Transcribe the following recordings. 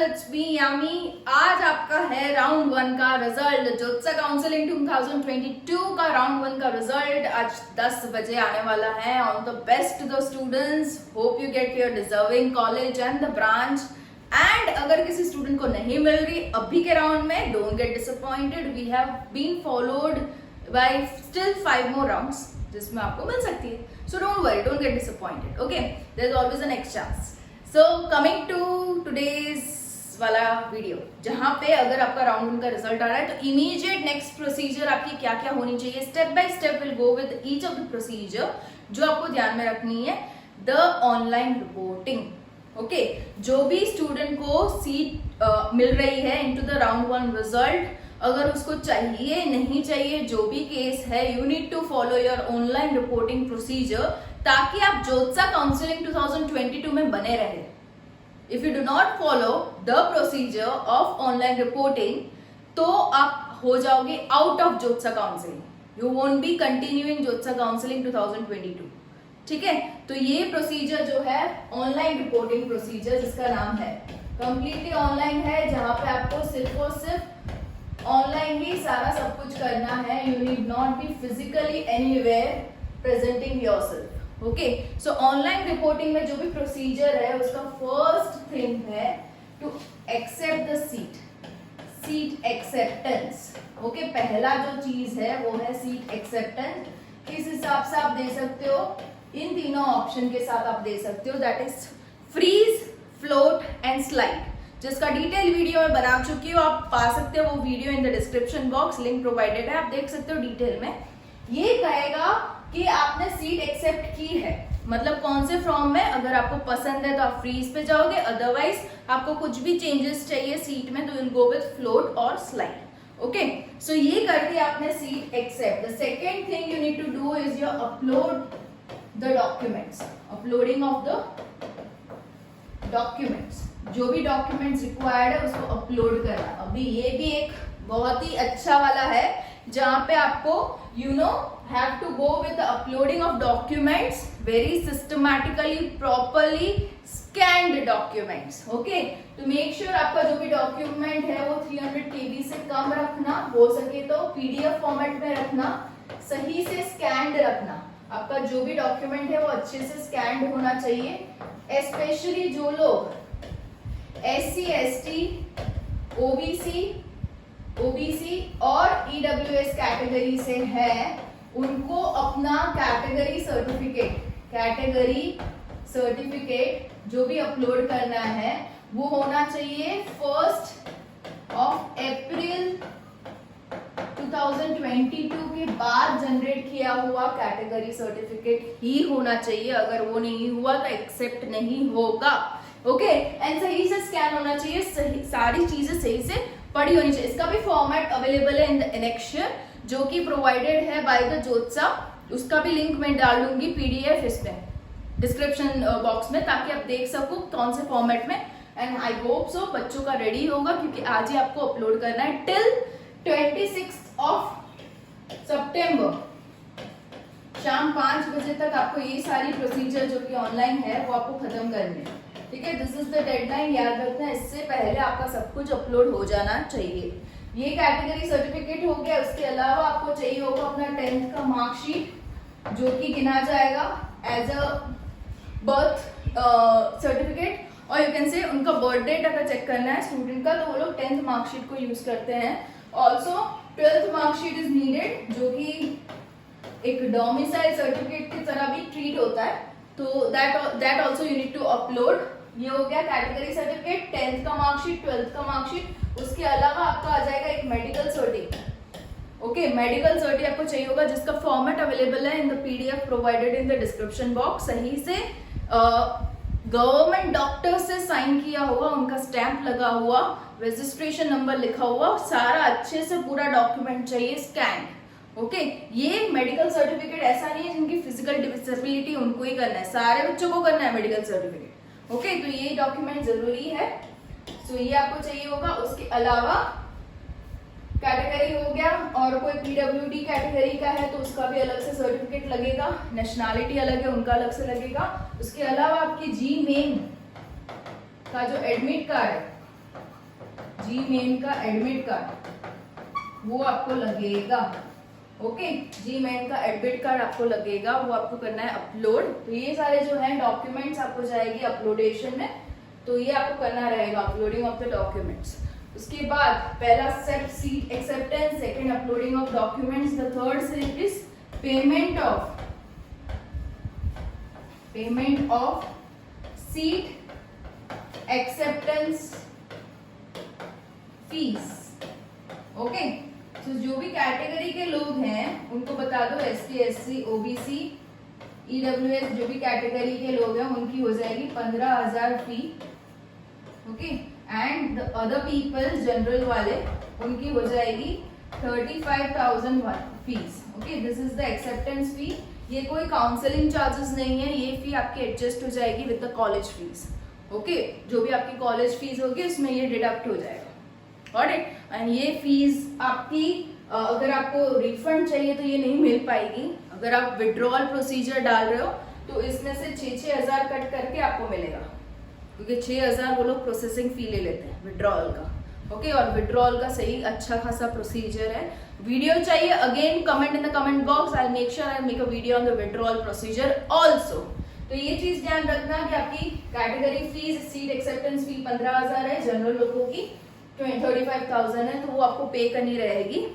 It's me यामी। आज आपका है राउंड 1 का रिजल्ट। ज्योत्सा काउंसलिंग 2022 का राउंड 1 का रिजल्ट आज 10 बजे आने वाला है। All the best to the students, hope you get your deserving college and the branch. And अगर किसी स्टूडेंट को नहीं मिल रही अभी के राउंड में, don't get disappointed, we have been followed by still 5 more rounds जिसमें आपको मिल सकती है। So don't worry, don't get disappointed, okay, there is always a next chance. So coming to today's वाला वीडियो, जहां पे अगर आपका राउंड 1 का रिजल्ट आ रहा है तो इमीडिएट नेक्स्ट प्रोसीजर आपकी क्या क्या होनी चाहिए, step by step will go with each of the procedure जो आपको ध्यान में रखनी है। द ऑनलाइन रिपोर्टिंग, ओके, जो भी स्टूडेंट को सीट मिल रही है इनटू द राउंड 1 रिजल्ट, अगर उसको चाहिए नहीं चाहिए जो भी केस है, you need to follow your online reporting procedure ताकि आप ज्योत्सा काउंसलिंग 2022 में बने रहे। If you do not follow the procedure of online reporting तो आप हो जाओगे आउट ऑफ ज्योत्सा counselling, you won't be continuing ज्योत्सा काउंसलिंग 2022। ठीक है, तो ये प्रोसीजर जो है ऑनलाइन रिपोर्टिंग प्रोसीजर, जिसका नाम है कंप्लीटली ऑनलाइन है, जहां पे आपको सिर्फ और सिर्फ ऑनलाइन ही सारा सब कुछ करना है। You need not be physically anywhere presenting yourself. Okay, so online reporting में जो भी प्रोसीजर है उसका फर्स्ट थिंग है to accept the seat acceptance. Okay, पहला जो चीज है वो है सीट एक्सेप्टेंस। किस हिसाब से आप दे सकते हो, इन तीनों ऑप्शन के साथ आप दे सकते हो, that is freeze, float and slide, जिसका डिटेल वीडियो मैं बना चुकी हूँ। आप पा सकते हो वो video in the description box, link provided है, आप देख सकते हो डिटेल में। ये कहेगा कि आपने सीट एक्सेप्ट की है, मतलब कौन से फॉर्म में, अगर आपको पसंद है तो आप फ्रीज पे जाओगे, अदरवाइज आपको कुछ भी चेंजेस चाहिए सीट में तो विल गो विद फ्लोट और स्लाइड। ओके, सो ये कर दिया आपने seat accept. The second thing you need to do is your upload the documents, uploading of the documents, जो भी डॉक्यूमेंट्स रिक्वायर्ड है उसको अपलोड करना। अभी ये भी एक बहुत ही अच्छा वाला है जहां पे आपको you know have to go with the uploading of documents very systematically, properly scanned documents. Okay, to make sure आपका जो भी डॉक्यूमेंट है वो 300 KB से कम रखना, हो सके तो PDF फॉर्मेट में रखना, सही से स्कैन्ड रखना। आपका जो भी डॉक्यूमेंट है वो अच्छे से स्कैन्ड होना चाहिए। स्पेशली जो लोग SC, ST, OBC और EWS कैटेगरी से है, उनको अपना कैटेगरी सर्टिफिकेट जो भी अपलोड करना है वो होना चाहिए 1 अप्रैल 2022 के बाद जनरेट किया हुआ कैटेगरी सर्टिफिकेट ही होना चाहिए। अगर वो नहीं हुआ तो एक्सेप्ट नहीं होगा। ओके, एंड सही से स्कैन होना चाहिए, सही सारी चीजें सही से पढ़ी होनी चाहिए। इसका भी फॉर्मेट अवेलेबल है इन द एनेक्शियर जो कि प्रोवाइडेड है बाय द ज्योत्सा, उसका भी लिंक मैं डाल दूंगी PDF इसमें डिस्क्रिप्शन बॉक्स में, ताकि आप देख सको कौन से फॉर्मेट में। एंड आई होप सो बच्चों का रेडी होगा, क्योंकि आज ही आपको अपलोड करना है टिल 26 सितंबर शाम 5 बजे तक आपको ये सारी प्रोसीजर जो कि ऑनलाइन है वो आपको खत्म करनी है। ठीक है, दिस इज द डेडलाइन, याद रखना, इससे पहले आपका सब कुछ अपलोड हो जाना चाहिए। ये कैटेगरी सर्टिफिकेट हो गया, उसके अलावा आपको चाहिए होगा अपना 10th का मार्कशीट जो कि गिना जाएगा एज अ बर्थ सर्टिफिकेट, और यू कैन से उनका बर्थ डेट अगर चेक करना है स्टूडेंट का तो वो लोग 10th मार्कशीट को यूज करते हैं। Also 12th marksheet is needed, जो कि एक डोमिसाइल सर्टिफिकेट की तरह भी ट्रीट होता है, तो that also you need to upload. ये हो गया कैटेगरी सर्टिफिकेट, 10th का मार्कशीट, 12th का मार्कशीट। उसके अलावा आपका आ जाएगा एक medical certificate. Okay, medical certificate आपको चाहिए होगा जिसका फॉर्मेट अवेलेबल है in the PDF provided in the description box. सही से गवर्नमेंट डॉक्टर से साइन किया हुआ, उनका स्टैंप लगा हुआ, रजिस्ट्रेशन नंबर लिखा हुआ, सारा अच्छे से पूरा डॉक्यूमेंट चाहिए स्कैन। ओके, ये मेडिकल सर्टिफिकेट ऐसा नहीं है जिनकी फिजिकल डिसेबिलिटी उनको ही करना है, सारे बच्चों को करना है मेडिकल सर्टिफिकेट। ओके, तो ये डॉक्यूमेंट जरूरी है, सो ये आपको चाहिए होगा। उसके अलावा कैटेगरी हो गया, और कोई PWD कैटेगरी का है तो उसका भी अलग से सर्टिफिकेट लगेगा, नेशनैलिटी अलग है उनका अलग से लगेगा। उसके अलावा आपकी GMain का जो एडमिट कार्ड है जी मेन का एडमिट कार्ड वो आपको लगेगा। ओके, जी मेन का एडमिट कार्ड आपको लगेगा, वो आपको करना है अपलोड। तो ये सारे जो है डॉक्यूमेंट्स आपको जाएगी अपलोडेशन में, तो ये आपको करना रहेगा अपलोडिंग ऑफ द डॉक्यूमेंट्स। उसके बाद पहला step seat acceptance, second uploading of documents, the third step is payment of seat acceptance fees. Okay, तो जो भी कैटेगरी के लोग हैं उनको बता दो, ST SC OBC EWS जो भी कैटेगरी के लोग हैं उनकी हो जाएगी 15,000 fee. Okay, and the other people general वाले उनकी हो जाएगी 35,000 fees. Okay, this is the acceptance fee. ये कोई काउंसलिंग चार्जेस नहीं है, ये फी आपकी एडजस्ट हो जाएगी with the college fees. Okay, जो भी आपकी कॉलेज फीस होगी उसमें ये डिडक्ट हो जाएगा। Got it? एंड ये फीस आपकी अगर आपको रिफंड चाहिए तो ये नहीं मिल पाएगी। अगर आप विड्रॉल प्रोसीजर डाल रहे हो तो इसमें से 6,000 कट करके आपको मिलेगा, क्योंकि 6,000 वो लोग प्रोसेसिंग फी ले लेते हैं विड्रॉल का। ओके, और विड्रॉल का सही अच्छा खासा प्रोसीजर है। वीडियो चाहिए, again comment in the comment box, I make sure I make a video on the withdrawal procedure also. तो ये चीज ध्यान रखना कि आपकी कैटेगरी फीस सीट एक्सेप्टेंस फी 15,000 है, जनरल लोगों की 35,000 है, तो वो आपको पे करनी रहेगी।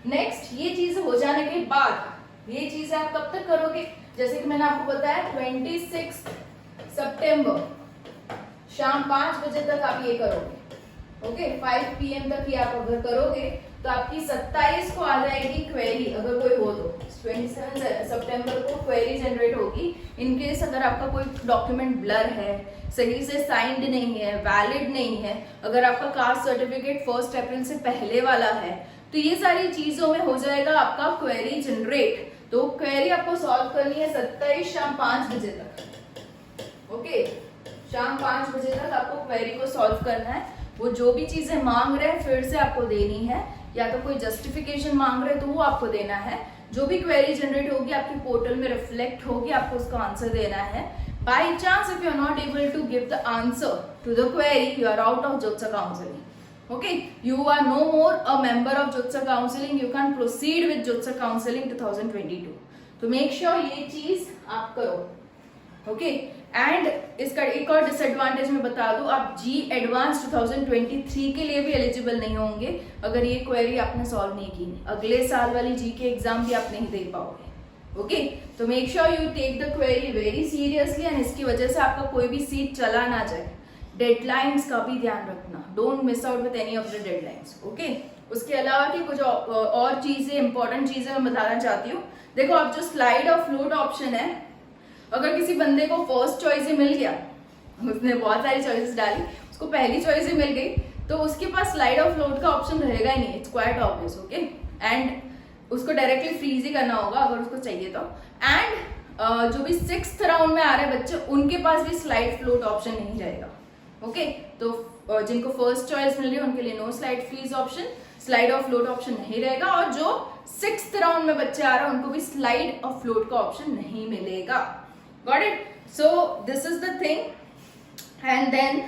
नेक्स्ट, ये चीज हो जाने के बाद ये चीज आप कब तक करोगे? जैसे कि मैंने आपको बताया 26 सितंबर शाम 5 बजे तक आप ये करोगे। ओके, 5 PM तक ये आप अगर करोगे तो आपकी 27 को आ जाएगी क्वेरी, अगर कोई हो तो 27 सितंबर को क्वेरी जनरेट होगी। इनकेस अगर आपका कोई डॉक्यूमेंट ब्लर है, सही से साइंड नहीं है, वैलिड नहीं है, अगर आपका कास्ट सर्टिफिकेट 1 अप्रैल से पहले वाला है, तो ये सारी चीजों में हो जाएगा आपका क्वेरी जनरेट। तो क्वेरी आपको सॉल्व करनी है 27 शाम 5 बजे तक। ओके, शाम 5 बजे तक आपको क्वेरी को सॉल्व करना है। वो जो भी चीजें मांग रहे हैं फिर से आपको देनी है, या तो कोई जस्टिफिकेशन मांग रहे हैं तो वो आपको देना है। जो भी क्वेरी जनरेट होगी आपके पोर्टल में रिफ्लेक्ट होगी, आपको उसका आंसर देना है। By chance if you are not able to give the answer to the query, you are out of ज्योत्सना counselling. Okay, you are no more a member of ज्योत्सना counselling, you can proceed with ज्योत्सना counselling 2022। तो make sure ये चीज आप करो। Okay, and इसका एक और डिसएडवांटेज मैं बता दूं, आप जी एडवांस 2023 के लिए भी एलिजिबल नहीं होंगे अगर ये क्वेरी आपने सॉल्व नहीं की। अगले साल वाली जी के एग्जाम भी आप नहीं दे पाओगे। ओके, तो make sure you take the query very seriously, and इसकी वजह से आपका कोई भी सीट चला ना जाए। डेडलाइंस का भी ध्यान रखना, don't miss out with any of the deadlines. Okay, उसके अलावा की कुछ और चीजें, इंपॉर्टेंट चीजें मैं बताना चाहती हूँ। देखो, आप जो स्लाइड और फ्लोट ऑप्शन है, अगर किसी बंदे को फर्स्ट चॉइस ही मिल गया, उसने बहुत सारी चॉइसेस डाली, उसको पहली चॉइस ही मिल गई, तो उसके पास स्लाइड और फ्लोट का ऑप्शन रहेगा ही नहीं। It's quite obvious. Okay, and उसको डायरेक्टली फ्रीज ही करना होगा अगर उसको चाहिए तो। एंड जो भी 6th राउंड में आ रहे बच्चे, उनके पास भी स्लाइड फ्लोट ऑप्शन नहीं रहेगा। ओके, तो जिनको फर्स्ट चॉइस मिल रही है उनके लिए no slide freeze option, slide और फ्लोट ऑप्शन नहीं रहेगा, और जो 6th राउंड में बच्चे आ रहे हैं उनको भी स्लाइड और फ्लोट का ऑप्शन नहीं मिलेगा। Got it? So this is the thing, and then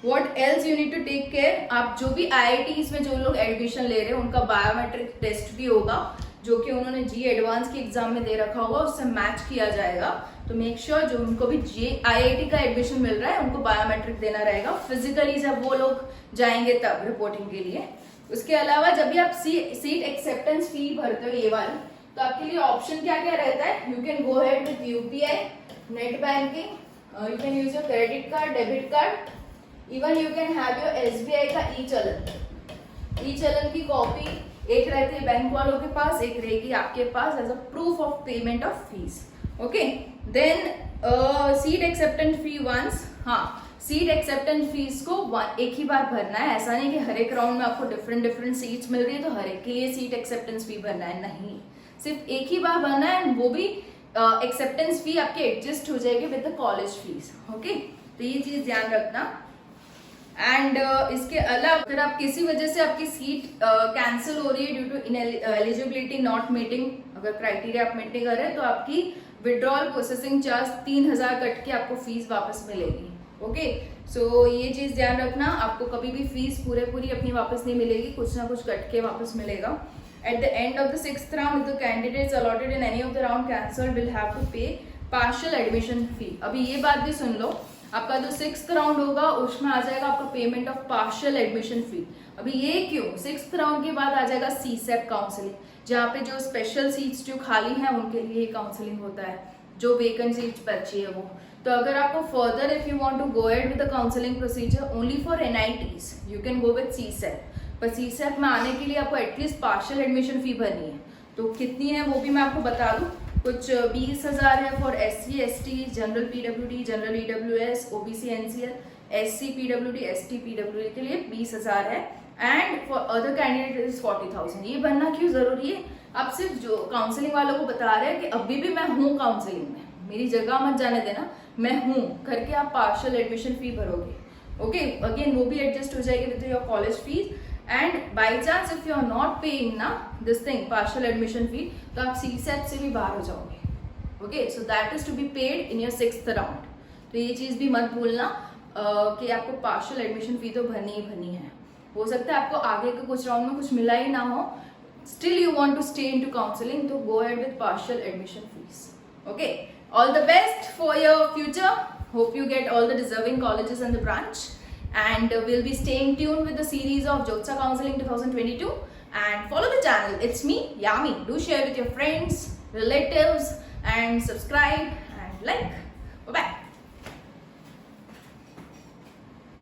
what else you need to take care. आप जो भी IITs में जो लोग एडमिशन ले रहे हैं उनका बायोमेट्रिक टेस्ट भी होगा, जो कि उन्होंने जी एडवांस के एग्जाम में दे रखा होगा, उससे मैच किया जाएगा। तो मेक श्योर जो उनको भी IIT का एडमिशन मिल रहा है उनको बायोमेट्रिक देना रहेगा फिजिकली जब वो लोग जाएंगे तब रिपोर्टिंग के लिए। उसके अलावा जब भी आप सीट एक्सेप्टेंस फी भरते हो ये वाली, तो आपके लिए ऑप्शन क्या क्या रहता है? You can go head with UPI, net banking, you can use your credit card, debit card, even you can have your SBI का ई चलन की कॉपी एक रहती है बैंक वालों के पास, एक रहेगी आपके पास as a proof of payment of fees. Okay, then seat acceptance fee once, हाँ, सीट एक्सेप्टेंस फीस को एक ही बार भरना है। ऐसा नहीं कि हर एक राउंड में आपको डिफरेंट सीट्स मिल रही है तो हर एक के लिए सीट एक्सेप्टेंस फी भरना है, नहीं, सिर्फ एक ही बार भरना है। वो भी एक्सेप्टेंस फी आपके एडजस्ट हो जाएगी with the college fees. Okay, तो ये चीज ध्यान रखना। एंड इसके अलावा अगर आप किसी वजह से आपकी सीट कैंसिल हो रही है due to eligibility not meeting, अगर क्राइटेरिया आप मीट नहीं कर रहे हैं, तो आपकी विड्रॉल प्रोसेसिंग चार्ज 3,000 कट के आपको फीस वापस मिलेगी। ओके, सो ये चीज़ ध्यान रखना, आपको कभी भी फीस पूरी अपनी वापस नहीं मिलेगी, कुछ ना कुछ कट के वापस मिलेगा. At the end of the 6th round, if the candidates allotted in any of the round cancelled will have to pay partial admission fee. अभी ये बात भी सुन लो, आपका जो 6th राउंड होगा उसमें आ जाएगा आपका पेमेंट ऑफ पार्शियल एडमिशन फी. अभी ये क्यों? 6th राउंड के बाद आ जाएगा सीसेप काउंसलिंग, जहाँ पे जो स्पेशल सीट्स जो खाली हैं उनके लिए काउंसलिंग होता है, जो वेकेंट सीट्स बची है वो. तो अगर आपको further if you want to go ahead with the counselling procedure only for NITs, you can go with CSAB. पर सीसेप में आने के लिए आपको एटलीस्ट पार्शियल एडमिशन फी भरनी है. तो कितनी है वो भी मैं आपको बता दूं. कुछ 20,000 है for SC ST, general PWD, general EWS, OBC NCL, SC PWD, ST PWD के लिए 20,000 है. And for other candidate is 40,000. ये भरना क्यों जरूरी है? आप सिर्फ जो काउंसलिंग वालों को बता रहे हैं कि अभी भी मैं हूँ काउंसलिंग में, मेरी जगह मत जाने देना, मैं हूँ करके आप पार्शियल एडमिशन फी भरोगे. ओके, अगेन वो भी एडजस्ट हो जाएगी with your college fees. And by chance if you are not paying ना this thing partial admission fee, तो आप सीसेट से भी बाहर हो जाओगे. Okay, so that is to be paid in your 6th round. तो ये चीज़ भी मत भूलना कि आपको पार्शियल एडमिशन फी तो भरनी ही भरनी है. हो सकता है आपको आगे के कुछ राउंड में कुछ मिला ही ना हो, still you want to stay into counselling, तो go ahead with partial admission fees. Okay, all the best for your future. Hope you get all the deserving colleges and the branch. And we'll be staying tuned with the series of Jyotsa Counseling 2022. And follow the channel. It's me, Yami. Do share with your friends, relatives, and subscribe and like. Bye-bye.